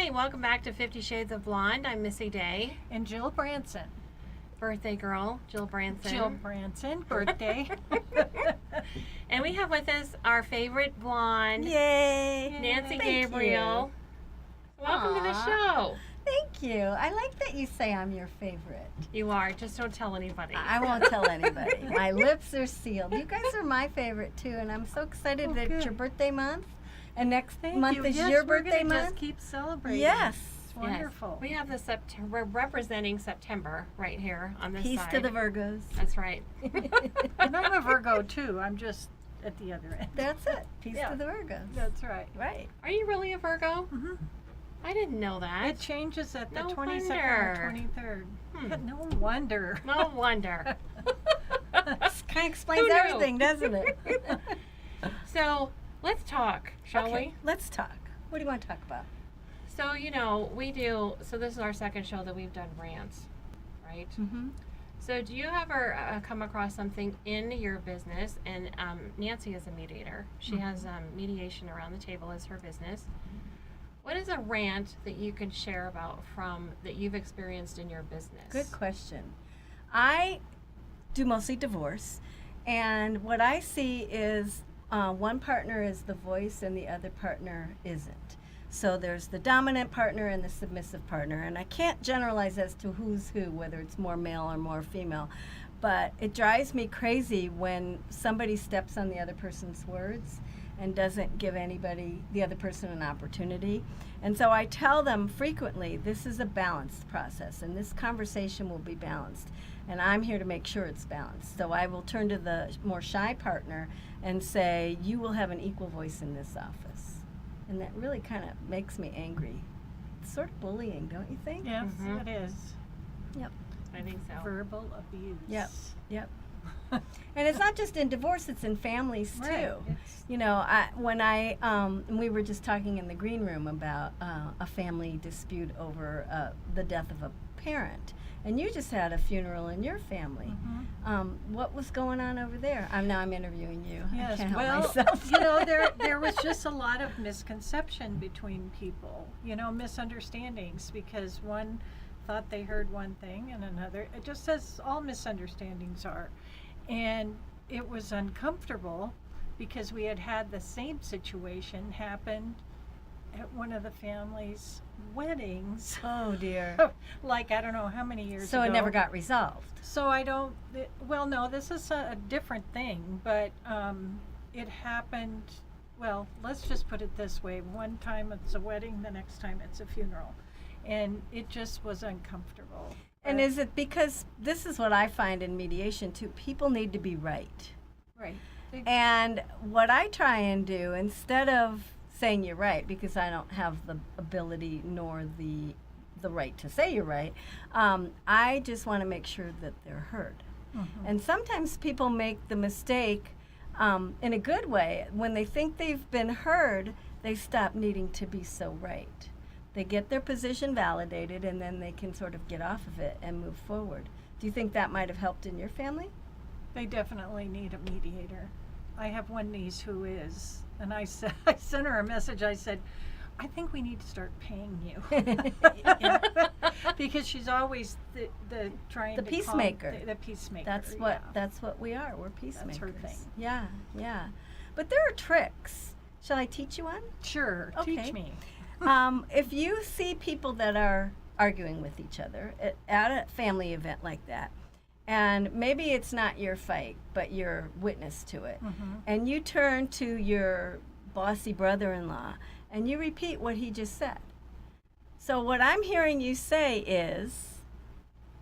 Hi, welcome back to 50 Shades of Blonde. I'm Missy Day, And Jill Branson. birthday girl, Jill Branson. Jill Branson, birthday. And we have with us our favorite blonde, Yay! Nancy Thank Gabriel. Welcome to the Aw. show. Thank you. I like that you say I'm your favorite. You are, just don't tell anybody. I won't tell anybody. My lips are sealed. You guys are my favorite too, and I'm so excited that it's your birthday month. And next month is Yes, your we're birthday gonna month. Just keep celebrating. Yes. It's wonderful. We have the September, representing September right here on this Peace side. to the Virgos. That's right. And I'm a Virgo too. I'm just at the other end. That's it. Peace Yeah. to the Virgos. That's right. Right. Are you really a Virgo? hmm I didn't know that. It changes at the No 22nd wonder. or 23rd. Hmm. No wonder. No wonder. This kind of explains Who knew? everything, doesn't it? So let's talk, shall Okay, we? let's talk. What do you want to talk about? So, so this is our second show that we've done rants, right? Mm-hmm. So do you ever come across something in your business, and Nancy is a mediator. She has mediation around the table as her business. What is a rant that you could share about that you've experienced in your business? Good question. I do mostly divorce, and what I see is one partner is the voice and the other partner isn't. So there's the dominant partner and the submissive partner, and I can't generalize as to who's who, whether it's more male or more female, but it drives me crazy when somebody steps on the other person's words and doesn't give the other person an opportunity. And so I tell them frequently, this is a balanced process, and this conversation will be balanced. And I'm here to make sure it's balanced. So I will turn to the more shy partner and say, you will have an equal voice in this office. And that really kind of makes me angry. It's sort of bullying, don't you think? Yes, Mhm. it is. Yep. I think so. Verbal abuse. Yep. Yep. And it's not just in divorce, it's in families too. Right. It's- You know, we were just talking in the green room about a family dispute over the death of a parent, and you just had a funeral in your family. Mhm. What was going on over there? I'm interviewing you. I Yes, can't help well, myself. there was just a lot of misconception between people, misunderstandings, because one thought they heard one thing and another. It just as all misunderstandings are. And it was uncomfortable because we had the same situation happen at one of the family's weddings. Oh dear. Like, I don't know how many years So ago. it never got resolved. So I don't, well, no, this is a different thing, but it happened, well, let's just put it this way. One time it's a wedding, the next time it's a funeral. And it just was uncomfortable. And But- is it because this is what I find in mediation too? People need to be right. Right. And what I try and do, instead of saying you're right, because I don't have the ability nor the right to say you're right, I just want to make sure that they're heard. Mhm. And sometimes people make the mistake in a good way. When they think they've been heard, they stop needing to be so right. They get their position validated, and then they can sort of get off of it and move forward. Do you think that might have helped in your family? They definitely need a mediator. I have one niece who is, and I sent her a message. I said, I think we need to start paying you. Because she's always the trying The to peacemaker. calm the peacemaker. That's what we are. We're peacemakers. her thing. Yeah, yeah. But there are tricks. Shall I teach you one? Sure, Okay. teach me. If you see people that are arguing with each other at a family event like that, and maybe it's not your fight, but you're witness to it, Mhm. and you turn to your bossy brother-in-law and you repeat what he just said. So what I'm hearing you say is,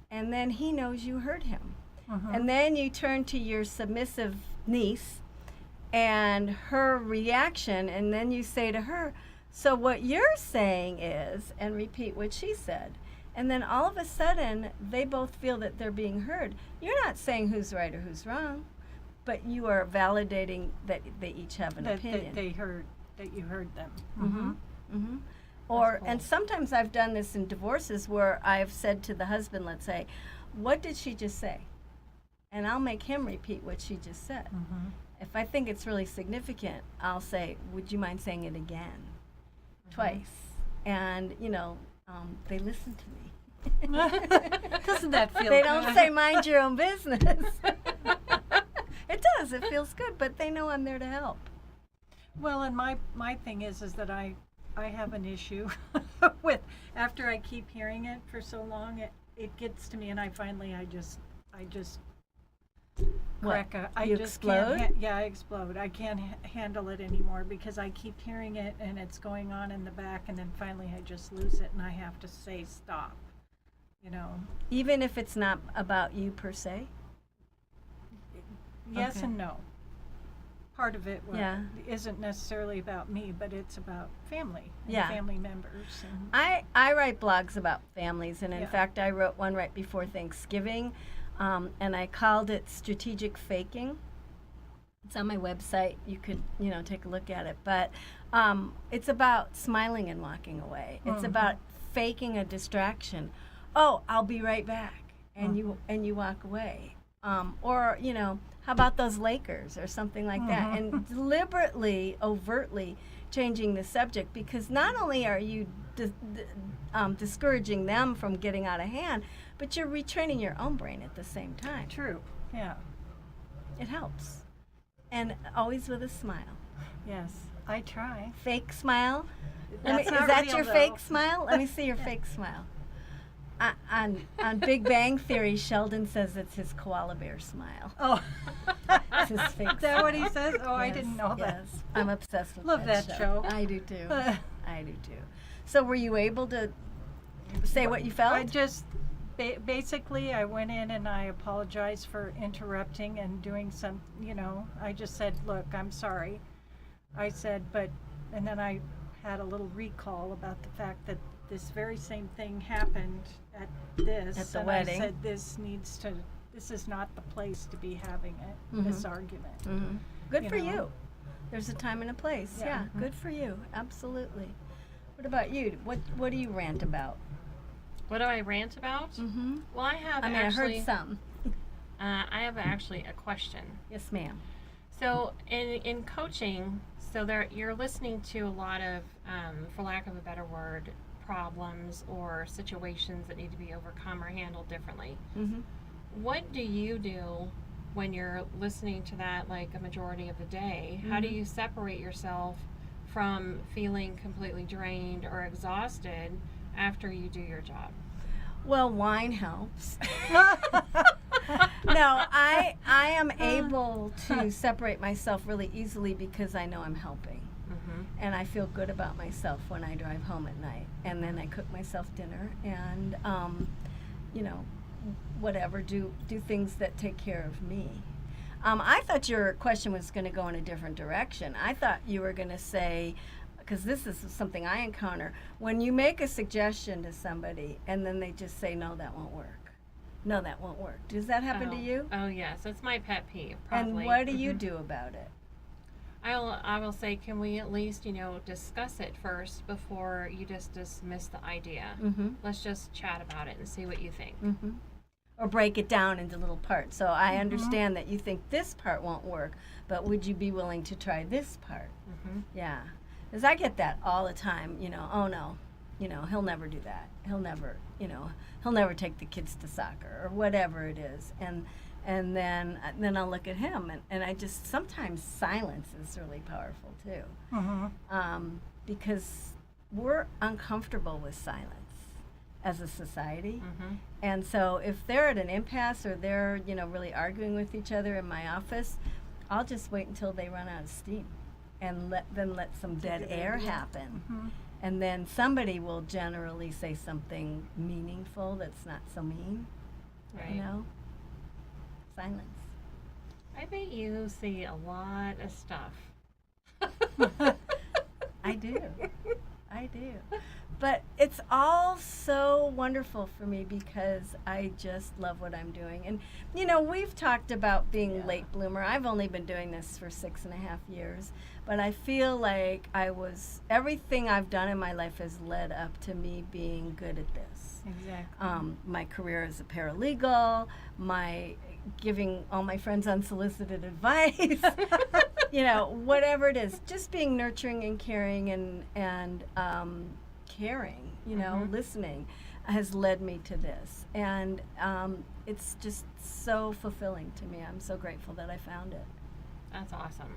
and then he knows you heard him. Mhm. And then you turn to your submissive niece and her reaction, and then you say to her, so what you're saying is, and repeat what she said. And then all of a sudden, they both feel that they're being heard. You're not saying who's right or who's wrong, but you are validating that they each have an that opinion. that you heard them. Mm-hmm. Mm-hmm. Or, cool. and sometimes I've done this in divorces where I've said to the husband, let's say, what did she just say? And I'll make him repeat what she just said. Mm-hmm. If I think it's really significant, I'll say, would you mind saying it again? Twice. and they listen to me. Doesn't that feel They good? don't say mind your own business. It does. It feels good, but they know I'm there to help. Well, and my thing is that I have an issue with, after I keep hearing it for so long, it gets to me, and I just What? crack a, I You just explode? can't I explode. I can't handle it anymore because I keep hearing it and it's going on in the back, and then finally I just lose it and I have to say stop. Even if it's not about you per se? Yes Okay. and no. Part of it Yeah. isn't necessarily about me, but it's about family and Yeah. family members. And I write blogs about families, and in Yeah. fact, I wrote one right before Thanksgiving, and I called it Strategic Faking. It's on my website. You could, take a look at it. But it's about smiling and walking away. It's Mhm. about faking a distraction. Oh, I'll be right back, and you walk away. Or how about those Lakers or something like that, and deliberately, overtly changing the subject, because not only are you discouraging them from getting out of hand, but you're retraining your own brain at the same time. true. Yeah. It helps. And always with a smile. Yes. I try. Fake smile. That's Is not that real, your though. fake smile? Let me see your fake smile. On Big Bang Theory, Sheldon says it's his koala bear smile. Oh. It's his fake Is that what he smile. says? Oh, I Yes, didn't know that. yes. I'm obsessed with Love that show. I do too. I do too. So were you able to say what you felt? I just basically I went in and I apologized for interrupting and doing some, I just said, look, I'm sorry. I said, and then I had a little recall about the fact that this very same thing happened at this. At the and wedding. I said, this is not the place to be having it, this argument. Mm-hmm. Good You for know? you. There's a time and a place. Yeah, Yeah. good for you. Absolutely. What about you? What do you rant about? What do I rant about? Mm-hmm. Well, I have I actually. heard some. I have actually a question. Yes, ma'am. So in coaching, you're listening to a lot of, for lack of a better word, problems or situations that need to be overcome or handled differently. Mm-hmm. What do you do when you're listening to that, like a majority of the day? How do you separate yourself from feeling completely drained or exhausted after you do your job? Well, wine helps. No, I am able to separate myself really easily because I know I'm helping. Mm-hmm. And I feel good about myself when I drive home at night. And then I cook myself dinner and, whatever, do things that take care of me. I thought your question was going to go in a different direction. I thought you were going to say, because this is something I encounter, when you make a suggestion to somebody and then they just say, no, that won't work. No, that won't work. Does that happen to you? Oh, yes. That's my pet peeve, probably. And what do you do about it? I will say, can we at least, discuss it first before you just dismiss the idea? Mm-hmm. Let's just chat about it and see what you think. Mm-hmm. Or break it down into little parts. So I understand that you think this part won't work, but would you be willing to try this part? Mm-hmm. Yeah. Because I get that all the time, oh no, he'll never do that. He'll never take the kids to soccer or whatever it is. And then I'll look at him and I just, sometimes silence is really powerful too. Mm-hmm. Because we're uncomfortable with silence as a society. Mm-hmm. And so if they're at an impasse or they're, really arguing with each other in my office, I'll just wait until they run out of steam and let some dead good air idea. happen. Mm-hmm. And then somebody will generally say something meaningful that's not so mean, Right. Silence. I bet you see a lot of stuff. I do. I do. But it's all so wonderful for me because I just love what I'm doing. And, we've talked about being Yeah. late bloomer. I've only been doing this for 6.5 years, but I feel like everything I've done in my life has led up to me being good at this. Exactly. My career as a paralegal, my giving all my friends unsolicited advice, whatever it is, just being nurturing and caring and caring, you know, Mhm. listening, has led me to this. And it's just so fulfilling to me. I'm so grateful that I found it. That's awesome.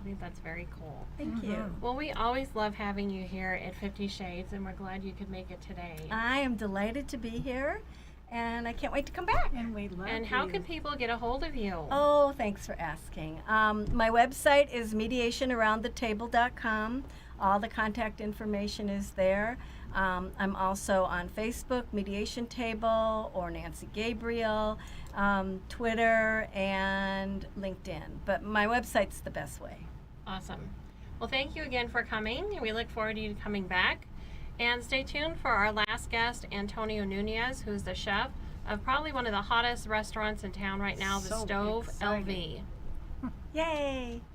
I think that's very cool. Thank you. Mhm. Well, we always love having you here at 50 Shades, and we're glad you could make it today. I am delighted to be here, and I can't wait to come back. And we love And how you. can people get a hold of you? Oh, thanks for asking. My website is mediationaroundthetable.com. All the contact information is there. I'm also on Facebook, Mediation Table, or Nancy Gabriel, Twitter, and LinkedIn. But my website's the best way. Awesome. Well, thank you again for coming. We look forward to you coming back. And stay tuned for our last guest, Antonio Nunez, who's the chef of probably one of the hottest restaurants in town right now, the So Stove exciting. LV. Yay!